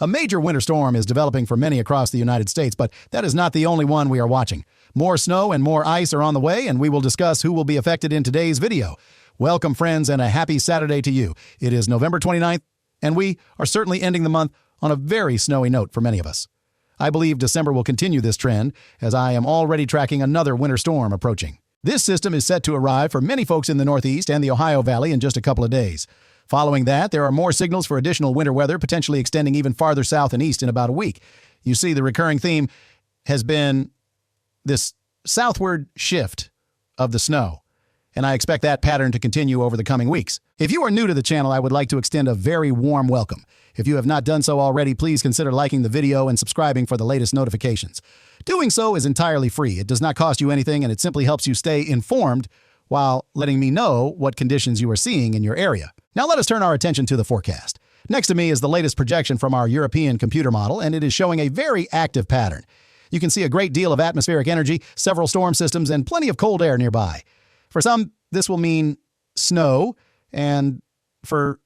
A major winter storm is developing for many across the United States, but that is not the only one we are watching. More snow and more ice are on the way, and we will discuss who will be affected in today's video. Welcome, friends, and a happy Saturday to you. It is November 29th, and we are certainly ending the month on a very snowy note for many of us. I believe December will continue this trend, as I am already tracking another winter storm approaching. This system is set to arrive for many folks in the Northeast and the Ohio Valley in just a couple of days. Following that, there are more signals for additional winter weather, potentially extending even farther south and east in about a week. You see, the recurring theme has been this southward shift of the snow, and I expect that pattern to continue over the coming weeks. If you are new to the channel, I would like to extend a very warm welcome. If you have not done so already, please consider liking the video and subscribing for the latest notifications. Doing so is entirely free. It does not cost you anything, and it simply helps you stay informed while letting me know what conditions you are seeing in your area. Now let us turn our attention to the forecast. Next to me is the latest projection from our European computer model, and it is showing a very active pattern. You can see a great deal of atmospheric energy, several storm systems, and plenty of cold air nearby. For some, this will mean snow, and for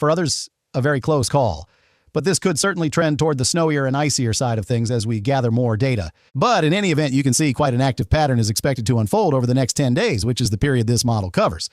others, a very close call. But this could certainly trend toward the snowier and icier side of things as we gather more data. But in any event, you can see quite an active pattern is expected to unfold over the next 10 days, which is the period this model covers.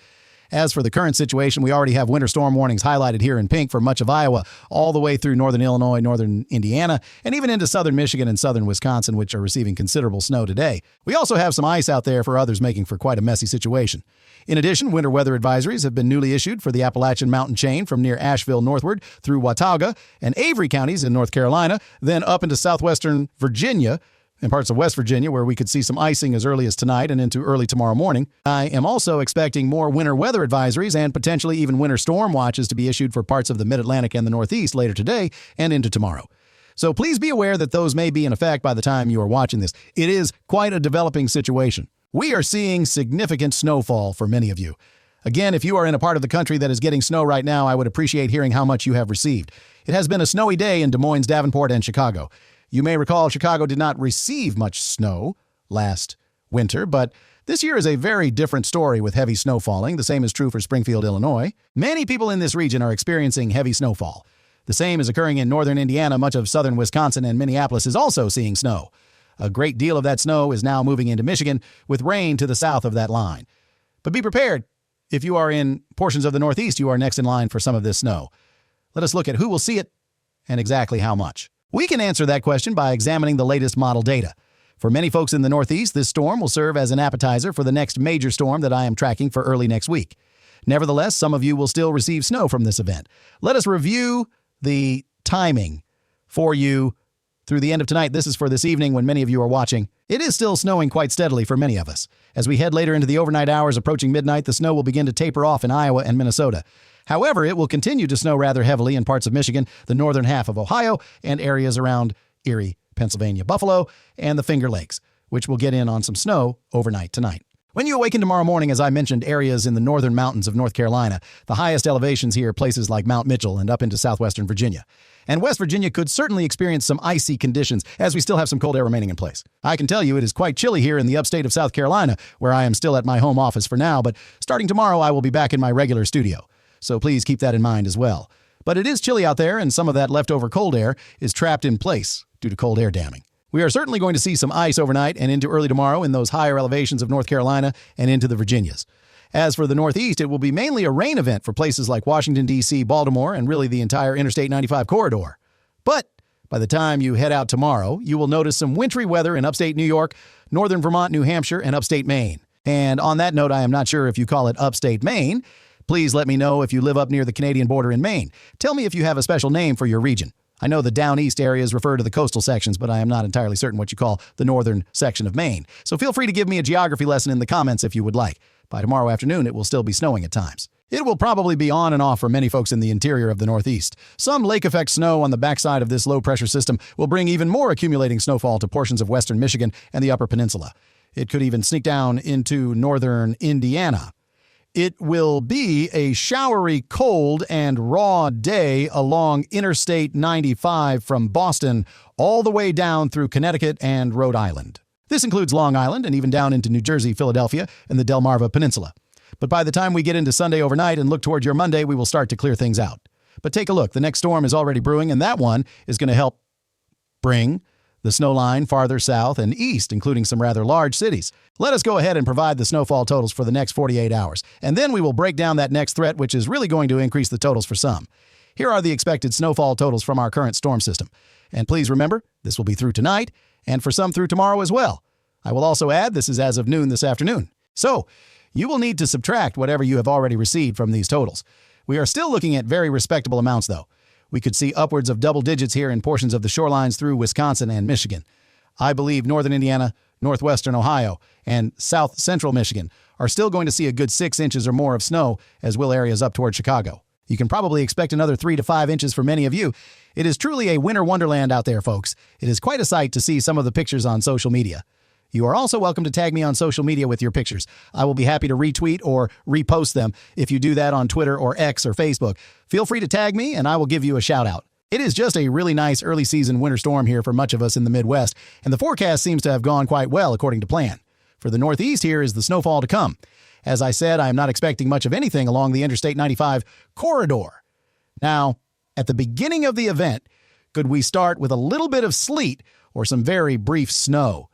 As for the current situation, we already have winter storm warnings highlighted here in pink for much of Iowa, all the way through northern Illinois, northern Indiana, and even into southern Michigan and southern Wisconsin, which are receiving considerable snow today. We also have some ice out there for others, making for quite a messy situation. In addition, winter weather advisories have been newly issued for the Appalachian mountain chain from near Asheville northward through Watauga and Avery counties in North Carolina, then up into southwestern Virginia and parts of West Virginia, where we could see some icing as early as tonight and into early tomorrow morning. I am also expecting more winter weather advisories and potentially even winter storm watches to be issued for parts of the Mid-Atlantic and the Northeast later today and into tomorrow. So please be aware that those may be in effect by the time you are watching this. It is quite a developing situation. We are seeing significant snowfall for many of you. Again, if you are in a part of the country that is getting snow right now, I would appreciate hearing how much you have received. It has been a snowy day in Des Moines, Davenport, and Chicago. You may recall Chicago did not receive much snow last winter, but this year is a very different story with heavy snow falling. The same is true for Springfield, Illinois. Many people in this region are experiencing heavy snowfall. The same is occurring in northern Indiana. Much of southern Wisconsin and Minneapolis is also seeing snow. A great deal of that snow is now moving into Michigan, with rain to the south of that line. But be prepared. If you are in portions of the Northeast, you are next in line for some of this snow. Let us look at who will see it and exactly how much. We can answer that question by examining the latest model data. For many folks in the Northeast, this storm will serve as an appetizer for the next major storm that I am tracking for early next week. Nevertheless, some of you will still receive snow from this event. Let us review the timing for you through the end of tonight. This is for this evening when many of you are watching. It is still snowing quite steadily for many of us. As we head later into the overnight hours approaching midnight, the snow will begin to taper off in Iowa and Minnesota. However, it will continue to snow rather heavily in parts of Michigan, the northern half of Ohio, and areas around Erie, Pennsylvania, Buffalo, and the Finger Lakes, which will get in on some snow overnight tonight. When you awaken tomorrow morning, as I mentioned, areas in the northern mountains of North Carolina, the highest elevations here, places like Mount Mitchell and up into southwestern Virginia. And West Virginia could certainly experience some icy conditions as we still have some cold air remaining in place. I can tell you it is quite chilly here in the upstate of South Carolina, where I am still at my home office for now, but starting tomorrow I will be back in my regular studio. So please keep that in mind as well. But it is chilly out there, and some of that leftover cold air is trapped in place due to cold air damming. We are certainly going to see some ice overnight and into early tomorrow in those higher elevations of North Carolina and into the Virginias. As for the Northeast, it will be mainly a rain event for places like Washington, D.C., Baltimore, and really the entire Interstate 95 corridor. But by the time you head out tomorrow, you will notice some wintry weather in upstate New York, northern Vermont, New Hampshire, and upstate Maine. And on that note, I am not sure if you call it upstate Maine. Please let me know if you live up near the Canadian border in Maine. Tell me if you have a special name for your region. I know the down east areas refer to the coastal sections, but I am not entirely certain what you call the northern section of Maine. So feel free to give me a geography lesson in the comments if you would like. By tomorrow afternoon, it will still be snowing at times. It will probably be on and off for many folks in the interior of the Northeast. Some lake-effect snow on the backside of this low-pressure system will bring even more accumulating snowfall to portions of western Michigan and the Upper Peninsula. It could even sneak down into northern Indiana. It will be a showery, cold, and raw day along Interstate 95 from Boston all the way down through Connecticut and Rhode Island. This includes Long Island and even down into New Jersey, Philadelphia, and the Delmarva Peninsula. But by the time we get into Sunday overnight and look toward your Monday, we will start to clear things out. But take a look. The next storm is already brewing, and that one is going to help bring the snow line farther south and east, including some rather large cities. Let us go ahead and provide the snowfall totals for the next 48 hours, and then we will break down that next threat, which is really going to increase the totals for some. Here are the expected snowfall totals from our current storm system. And please remember, this will be through tonight, and for some through tomorrow as well. I will also add this is as of noon this afternoon. So, you will need to subtract whatever you have already received from these totals. We are still looking at very respectable amounts, though. We could see upwards of double digits here in portions of the shorelines through Wisconsin and Michigan. I believe northern Indiana, northwestern Ohio, and south central Michigan are still going to see a good 6 inches or more of snow, as will areas up toward Chicago. You can probably expect another 3 to 5 inches for many of you. It is truly a winter wonderland out there, folks. It is quite a sight to see some of the pictures on social media. You are also welcome to tag me on social media with your pictures. I will be happy to retweet or repost them if you do that on Twitter or X or Facebook. Feel free to tag me and I will give you a shout out. It is just a really nice early season winter storm here for much of us in the Midwest, and the forecast seems to have gone quite well according to plan. For the Northeast, here is the snowfall to come. As I said, I am not expecting much of anything along the Interstate 95 corridor. Now, at the beginning of the event, could we start with a little bit of sleet or some very brief snow?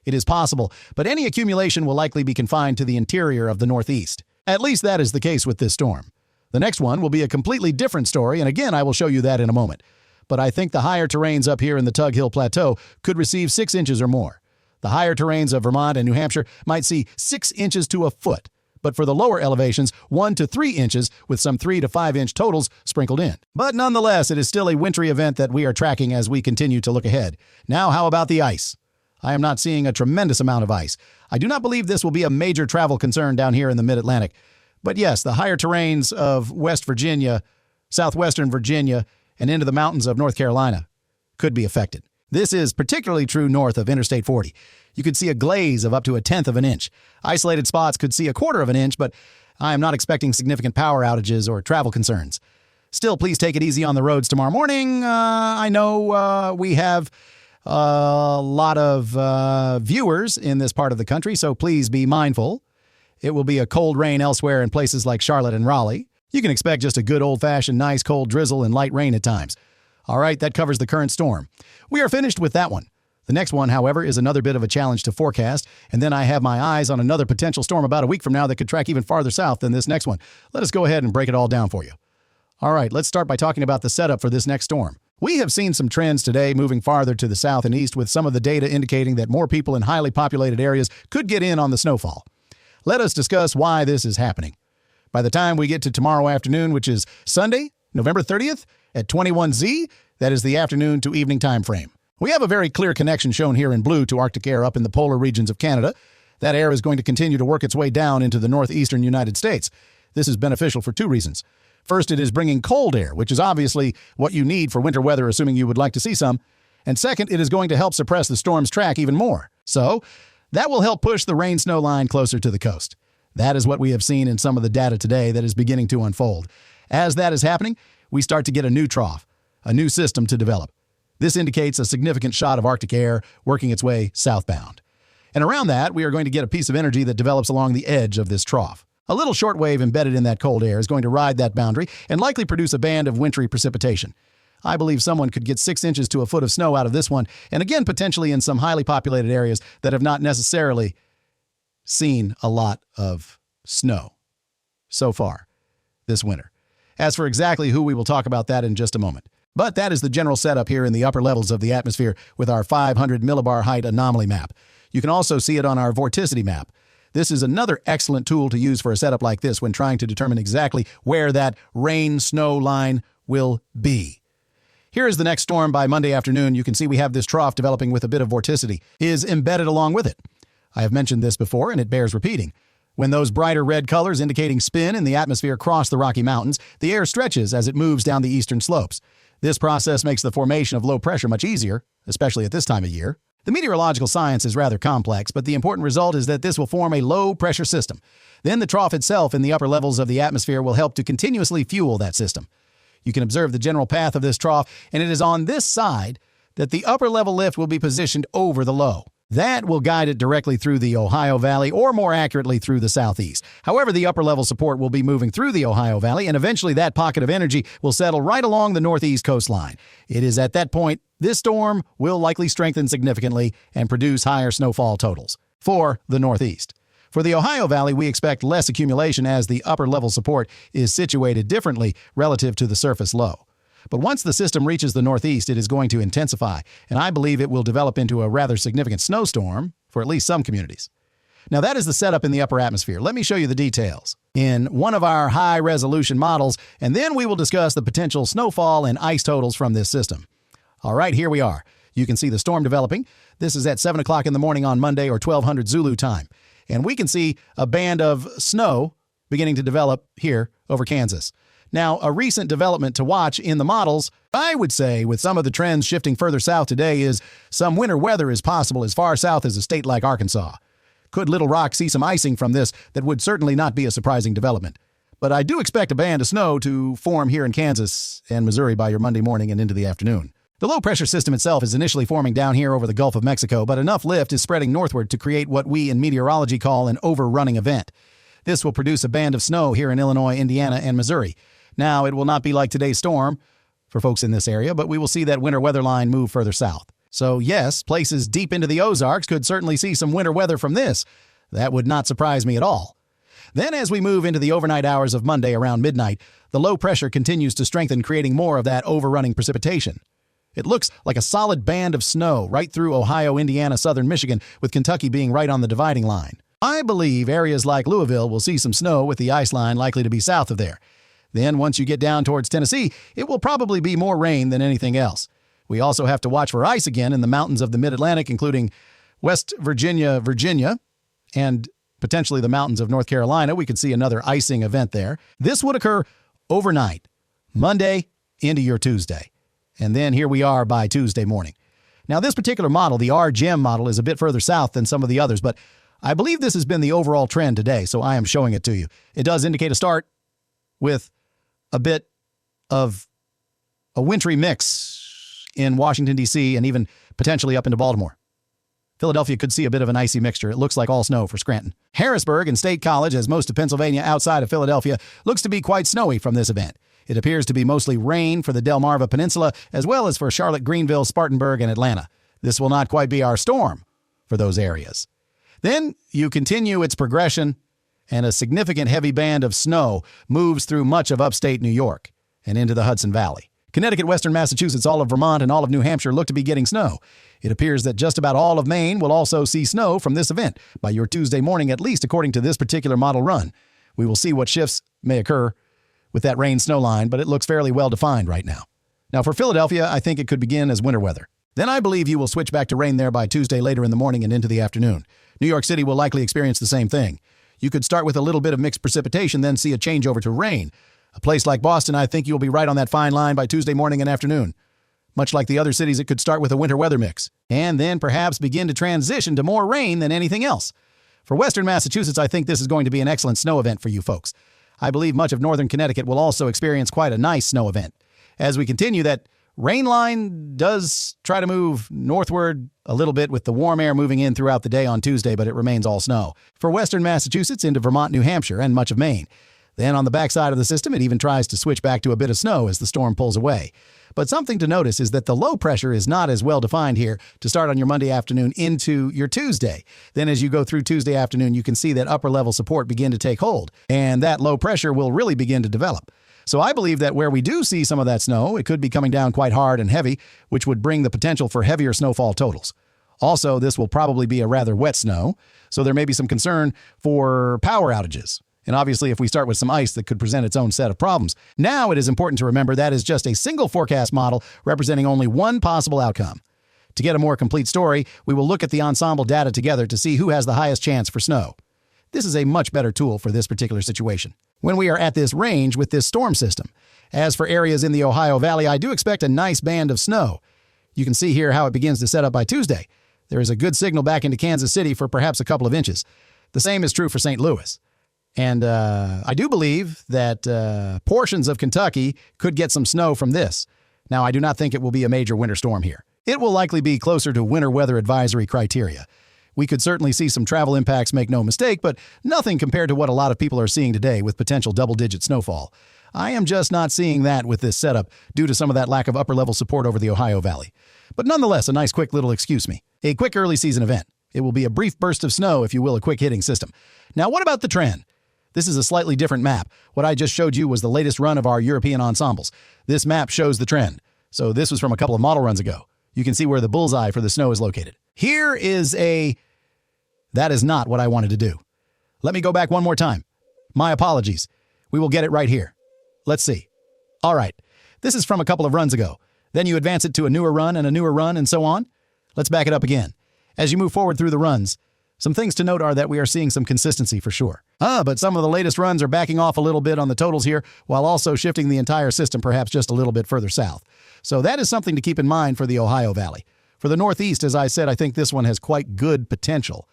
It is possible, but any accumulation will likely be confined to the interior of the Northeast. At least that is the case with this storm. The next one will be a completely different story, and again, I will show you that in a moment. But I think the higher terrains up here in the Tug Hill Plateau could receive 6 inches or more. The higher terrains of Vermont and New Hampshire might see 6 inches to a foot. But for the lower elevations, 1 to 3 inches with some 3 to 5 inch totals sprinkled in. But nonetheless, it is still a wintry event that we are tracking as we continue to look ahead. Now, how about the ice? I am not seeing a tremendous amount of ice. I do not believe this will be a major travel concern down here in the mid-Atlantic. But yes, the higher terrains of West Virginia, southwestern Virginia, and into the mountains of North Carolina could be affected. This is particularly true north of Interstate 40. You could see a glaze of up to 1/10 of an inch. Isolated spots could see 1/4 of an inch, but I am not expecting significant power outages or travel concerns. Still, please take it easy on the roads tomorrow morning. I know we have a lot of viewers in this part of the country, so please be mindful. It will be a cold rain elsewhere in places like Charlotte and Raleigh. You can expect just a good old-fashioned nice cold drizzle and light rain at times. All right, that covers the current storm. We are finished with that one. The next one, however, is another bit of a challenge to forecast, and then I have my eyes on another potential storm about a week from now that could track even farther south than this next one. Let us go ahead and break it all down for you. All right, let's start by talking about the setup for this next storm. We have seen some trends today moving farther to the south and east, with some of the data indicating that more people in highly populated areas could get in on the snowfall. Let us discuss why this is happening. By the time we get to tomorrow afternoon, which is Sunday, November 30th, at 21Z, that is the afternoon to evening time frame. We have a very clear connection shown here in blue to Arctic air up in the polar regions of Canada. That air is going to continue to work its way down into the northeastern United States. This is beneficial for two reasons. First, it is bringing cold air, which is obviously what you need for winter weather, assuming you would like to see some. And second, it is going to help suppress the storm's track even more. So, that will help push the rain-snow line closer to the coast. That is what we have seen in some of the data today that is beginning to unfold. As that is happening, we start to get a new trough, a new system to develop. This indicates a significant shot of Arctic air working its way southbound. And around that, we are going to get a piece of energy that develops along the edge of this trough. A little shortwave embedded in that cold air is going to ride that boundary and likely produce a band of wintry precipitation. I believe someone could get 6 inches to a foot of snow out of this one, and again, potentially in some highly populated areas that have not necessarily seen a lot of snow so far this winter. As for exactly who, we will talk about that in just a moment. But that is the general setup here in the upper levels of the atmosphere with our 500 millibar height anomaly map. You can also see it on our vorticity map. This is another excellent tool to use for a setup like this when trying to determine exactly where that rain-snow line will be. Here is the next storm by Monday afternoon. You can see we have this trough developing with a bit of vorticity is embedded along with it. I have mentioned this before, and it bears repeating. When those brighter red colors indicating spin in the atmosphere cross the Rocky Mountains, the air stretches as it moves down the eastern slopes. This process makes the formation of low pressure much easier, especially at this time of year. The meteorological science is rather complex, but the important result is that this will form a low-pressure system. Then the trough itself in the upper levels of the atmosphere will help to continuously fuel that system. You can observe the general path of this trough, and it is on this side that the upper-level lift will be positioned over the low. That will guide it directly through the Ohio Valley, or more accurately through the southeast. However, the upper-level support will be moving through the Ohio Valley, and eventually that pocket of energy will settle right along the northeast coastline. It is at that point this storm will likely strengthen significantly and produce higher snowfall totals for the northeast. For the Ohio Valley, we expect less accumulation as the upper-level support is situated differently relative to the surface low. But once the system reaches the northeast, it is going to intensify, and I believe it will develop into a rather significant snowstorm for at least some communities. Now, that is the setup in the upper atmosphere. Let me show you the details in one of our high-resolution models, and then we will discuss the potential snowfall and ice totals from this system. All right, here we are. You can see the storm developing. This is at 7 o'clock in the morning on Monday, or 1200 Zulu time. And we can see a band of snow beginning to develop here over Kansas. Now, a recent development to watch in the models, I would say, with some of the trends shifting further south today, is some winter weather is possible as far south as a state like Arkansas. Could Little Rock see some icing from this? That would certainly not be a surprising development. But I do expect a band of snow to form here in Kansas and Missouri by your Monday morning and into the afternoon. The low-pressure system itself is initially forming down here over the Gulf of Mexico, but enough lift is spreading northward to create what we in meteorology call an overrunning event. This will produce a band of snow here in Illinois, Indiana, and Missouri. Now, it will not be like today's storm for folks in this area, but we will see that winter weather line move further south. So, yes, places deep into the Ozarks could certainly see some winter weather from this. That would not surprise me at all. Then, as we move into the overnight hours of Monday around midnight, the low pressure continues to strengthen, creating more of that overrunning precipitation. It looks like a solid band of snow right through Ohio, Indiana, southern Michigan, with Kentucky being right on the dividing line. I believe areas like Louisville will see some snow, with the ice line likely to be south of there. Then, once you get down towards Tennessee, it will probably be more rain than anything else. We also have to watch for ice again in the mountains of the Mid-Atlantic, including West Virginia, and potentially the mountains of North Carolina. We could see another icing event there. This would occur overnight, Monday into your Tuesday. And then here we are by Tuesday morning. Now, this particular model, the RGEM model, is a bit further south than some of the others, but I believe this has been the overall trend today, so I am showing it to you. It does indicate a start with a bit of a wintry mix in Washington, D.C., and even potentially up into Baltimore. Philadelphia could see a bit of an icy mixture. It looks like all snow for Scranton. Harrisburg and State College, as most of Pennsylvania outside of Philadelphia, looks to be quite snowy from this event. It appears to be mostly rain for the Delmarva Peninsula, as well as for Charlotte, Greenville, Spartanburg, and Atlanta. This will not quite be our storm for those areas. Then you continue its progression, and a significant heavy band of snow moves through much of upstate New York and into the Hudson Valley. Connecticut, western Massachusetts, all of Vermont, and all of New Hampshire look to be getting snow. It appears that just about all of Maine will also see snow from this event by your Tuesday morning, at least according to this particular model run. We will see what shifts may occur with that rain-snow line, but it looks fairly well-defined right now. Now, for Philadelphia, I think it could begin as winter weather. Then I believe you will switch back to rain there by Tuesday later in the morning and into the afternoon. New York City will likely experience the same thing. You could start with a little bit of mixed precipitation, then see a change over to rain. A place like Boston, I think you'll be right on that fine line by Tuesday morning and afternoon. Much like the other cities, it could start with a winter weather mix, and then perhaps begin to transition to more rain than anything else. For western Massachusetts, I think this is going to be an excellent snow event for you folks. I believe much of northern Connecticut will also experience quite a nice snow event. As we continue, that rain line does try to move northward a little bit with the warm air moving in throughout the day on Tuesday, but it remains all snow. For western Massachusetts into Vermont, New Hampshire, and much of Maine. Then on the backside of the system, it even tries to switch back to a bit of snow as the storm pulls away. But something to notice is that the low pressure is not as well defined here to start on your Monday afternoon into your Tuesday. Then as you go through Tuesday afternoon, you can see that upper level support begin to take hold, and that low pressure will really begin to develop. So I believe that where we do see some of that snow, it could be coming down quite hard and heavy, which would bring the potential for heavier snowfall totals. Also, this will probably be a rather wet snow, so there may be some concern for power outages. And obviously, if we start with some ice, that could present its own set of problems. Now, it is important to remember that is just a single forecast model representing only one possible outcome. To get a more complete story, we will look at the ensemble data together to see who has the highest chance for snow. This is a much better tool for this particular situation when we are at this range with this storm system. As for areas in the Ohio Valley, I do expect a nice band of snow. You can see here how it begins to set up by Tuesday. There is a good signal back into Kansas City for perhaps a couple of inches. The same is true for St. Louis. And I do believe that portions of Kentucky could get some snow from this. Now, I do not think it will be a major winter storm here. it will likely be closer to winter weather advisory criteria. We could certainly see some travel impacts, make no mistake, but nothing compared to what a lot of people are seeing today with potential double-digit snowfall. I am just not seeing that with this setup due to some of that lack of upper-level support over the Ohio Valley. But nonetheless, a nice quick little a quick early season event. It will be a brief burst of snow, if you will, a quick hitting system. Now, what about the trend? This is a slightly different map. What I just showed you was the latest run of our European ensembles. This map shows the trend. So this was from a couple of model runs ago. You can see where the bullseye for the snow is located. Here is that is not what I wanted to do. Let me go back one more time. My apologies. We will get it right here. Let's see. All right. This is from a couple of runs ago. Then you advance it to a newer run and so on. Let's back it up again. As you move forward through the runs, some things to note are that we are seeing some consistency for sure. But some of the latest runs are backing off a little bit on the totals here, while also shifting the entire system perhaps just a little bit further south. So that is something to keep in mind for the Ohio Valley. For the Northeast, as I said, I think this one has quite good potential.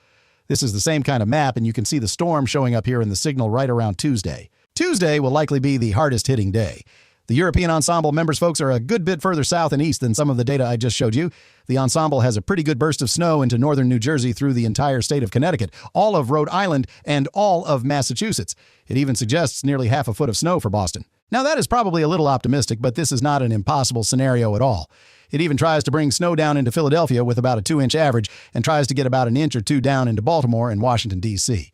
This is the same kind of map, and you can see the storm showing up here in the signal right around Tuesday. Tuesday will likely be the hardest hitting day. The European Ensemble members, folks, are a good bit further south and east than some of the data I just showed you. The Ensemble has a pretty good burst of snow into northern New Jersey through the entire state of Connecticut, all of Rhode Island, and all of Massachusetts. It even suggests nearly half a foot of snow for Boston. Now, that is probably a little optimistic, but this is not an impossible scenario at all. It even tries to bring snow down into Philadelphia with about a 2-inch average and tries to get about an inch or two down into Baltimore and Washington, D.C.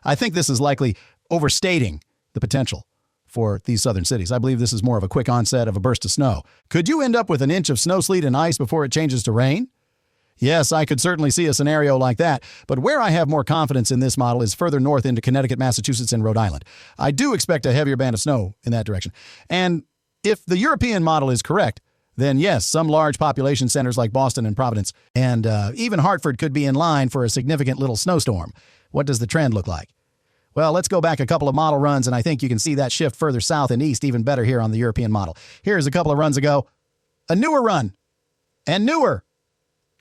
I think this is likely overstating the potential for these southern cities. I believe this is more of a quick onset of a burst of snow. Could you end up with an inch of snow, sleet, and ice before it changes to rain? Yes, I could certainly see a scenario like that, but where I have more confidence in this model is further north into Connecticut, Massachusetts, and Rhode Island. I do expect a heavier band of snow in that direction. And if the European model is correct, then yes, some large population centers like Boston and Providence and even Hartford could be in line for a significant little snowstorm. What does the trend look like? Well, let's go back a couple of model runs, and I think you can see that shift further south and east even better here on the European model. Here's a couple of runs ago. A newer run. And newer.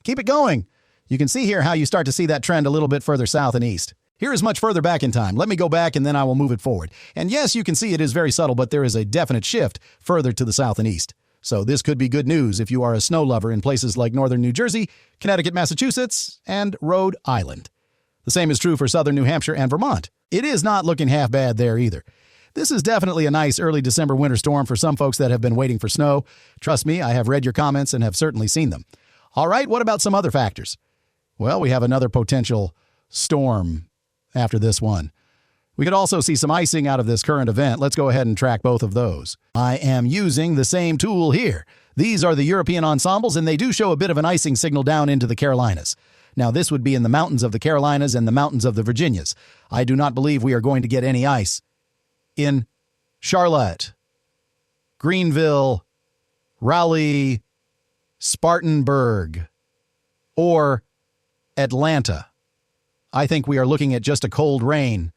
Keep it going. You can see here how you start to see that trend a little bit further south and east. Here is much further back in time. Let me go back, and then I will move it forward. And yes, you can see it is very subtle, but there is a definite shift further to the south and east. So this could be good news if you are a snow lover in places like northern New Jersey, Connecticut, Massachusetts, and Rhode Island. The same is true for southern New Hampshire and Vermont. It is not looking half bad there either. This is definitely a nice early December winter storm for some folks that have been waiting for snow. Trust me, I have read your comments and have certainly seen them. All right, what about some other factors? Well, we have another potential storm after this one. We could also see some icing out of this current event. Let's go ahead and track both of those. I am using the same tool here. These are the European ensembles, and they do show a bit of an icing signal down into the Carolinas. Now, this would be in the mountains of the Carolinas and the mountains of the Virginias. I do not believe we are going to get any ice in Charlotte, Greenville, Raleigh, Spartanburg, or Atlanta. I think we are looking at just a cold rain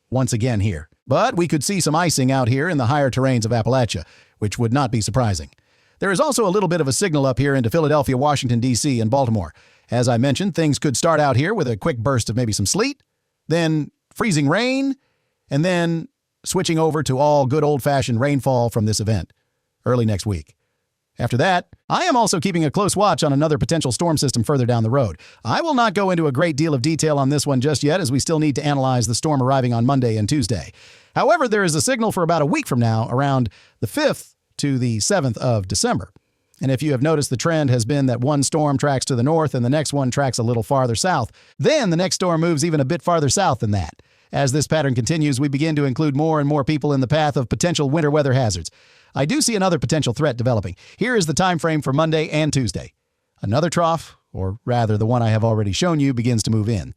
once again here. But we could see some icing out here in the higher terrains of Appalachia, which would not be surprising. There is also a little bit of a signal up here into Philadelphia, Washington, D.C., and Baltimore. As I mentioned, things could start out here with a quick burst of maybe some sleet, then freezing rain, and then switching over to all good old-fashioned rainfall from this event early next week. After that, I am also keeping a close watch on another potential storm system further down the road. I will not go into a great deal of detail on this one just yet, as we still need to analyze the storm arriving on Monday and Tuesday. However, there is a signal for about a week from now, around the 5th to the 7th of December. And if you have noticed, the trend has been that one storm tracks to the north and the next one tracks a little farther south. Then the next storm moves even a bit farther south than that. As this pattern continues, we begin to include more and more people in the path of potential winter weather hazards. I do see another potential threat developing. Here is the time frame for Monday and Tuesday. Another trough, or rather the one I have already shown you, begins to move in.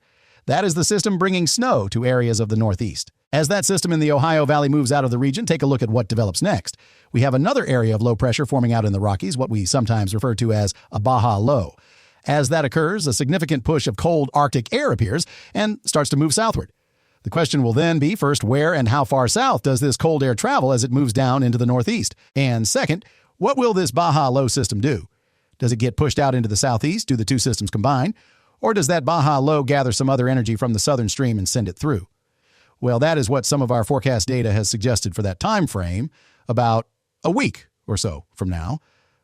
That is the system bringing snow to areas of the Northeast. As that system in the Ohio Valley moves out of the region, take a look at what develops next. We have another area of low pressure forming out in the Rockies, what we sometimes refer to as a Baja Low. As that occurs, a significant push of cold Arctic air appears and starts to move southward. The question will then be, first, where and how far south does this cold air travel as it moves down into the Northeast? And second, what will this Baja Low system do? Does it get pushed out into the southeast? Do the two systems combine? Or does that Baja Low gather some other energy from the southern stream and send it through? Well, that is what some of our forecast data has suggested for that time frame, about a week or so from now.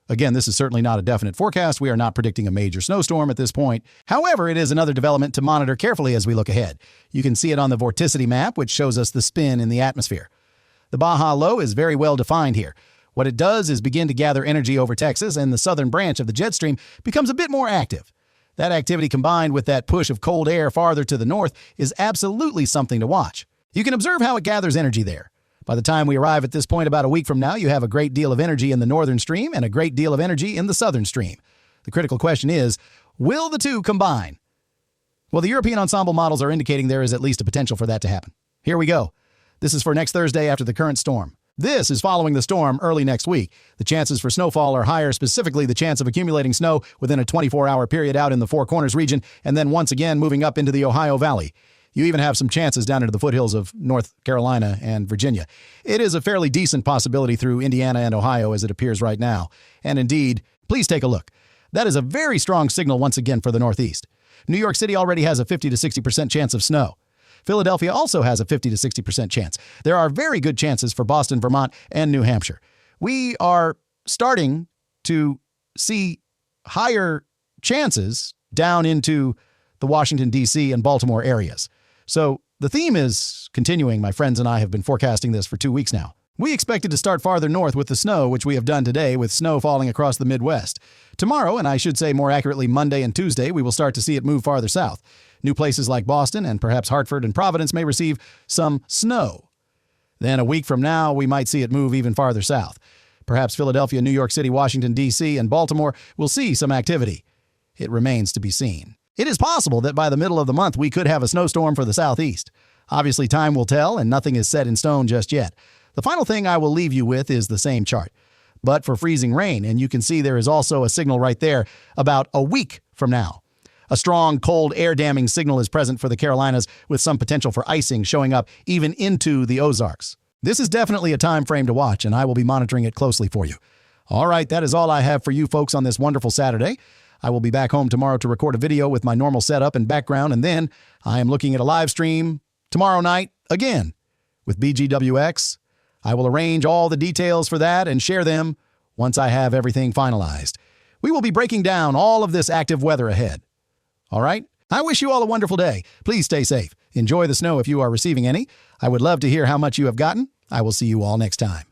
Again, this is certainly not a definite forecast. We are not predicting a major snowstorm at this point. However, it is another development to monitor carefully as we look ahead. You can see it on the vorticity map, which shows us the spin in the atmosphere. The Baja Low is very well defined here. What it does is begin to gather energy over Texas, and the southern branch of the jet stream becomes a bit more active. That activity combined with that push of cold air farther to the north is absolutely something to watch. You can observe how it gathers energy there. By the time we arrive at this point about a week from now, you have a great deal of energy in the northern stream and a great deal of energy in the southern stream. The critical question is, will the two combine? Well, the European ensemble models are indicating there is at least a potential for that to happen. Here we go. This is for next Thursday after the current storm. This is following the storm early next week. The chances for snowfall are higher, specifically the chance of accumulating snow within a 24-hour period out in the Four Corners region, and then once again moving up into the Ohio Valley. You even have some chances down into the foothills of North Carolina and Virginia. It is a fairly decent possibility through Indiana and Ohio as it appears right now. And indeed, please take a look. That is a very strong signal once again for the Northeast. New York City already has a 50 to 60% chance of snow. Philadelphia also has a 50 to 60% chance. There are very good chances for Boston, Vermont, and New Hampshire. We are starting to see higher chances down into the Washington, D.C. and Baltimore areas. So the theme is continuing. My friends and I have been forecasting this for 2 weeks now. We expected to start farther north with the snow, which we have done today with snow falling across the Midwest. Tomorrow, and I should say more accurately Monday and Tuesday, we will start to see it move farther south. New places like Boston and perhaps Hartford and Providence may receive some snow. Then a week from now, we might see it move even farther south. Perhaps Philadelphia, New York City, Washington, D.C., and Baltimore will see some activity. It remains to be seen. It is possible that by the middle of the month, we could have a snowstorm for the southeast. Obviously, time will tell, and nothing is set in stone just yet. The final thing I will leave you with is the same chart, but for freezing rain, and you can see there is also a signal right there about a week from now. A strong, cold air damming signal is present for the Carolinas with some potential for icing showing up even into the Ozarks. This is definitely a time frame to watch, and I will be monitoring it closely for you. All right, that is all I have for you folks on this wonderful Saturday. I will be back home tomorrow to record a video with my normal setup and background, and then I am looking at a live stream tomorrow night again with BGWX. I will arrange all the details for that and share them once I have everything finalized. We will be breaking down all of this active weather ahead. All right? I wish you all a wonderful day. Please stay safe. Enjoy the snow if you are receiving any. I would love to hear how much you have gotten. I will see you all next time.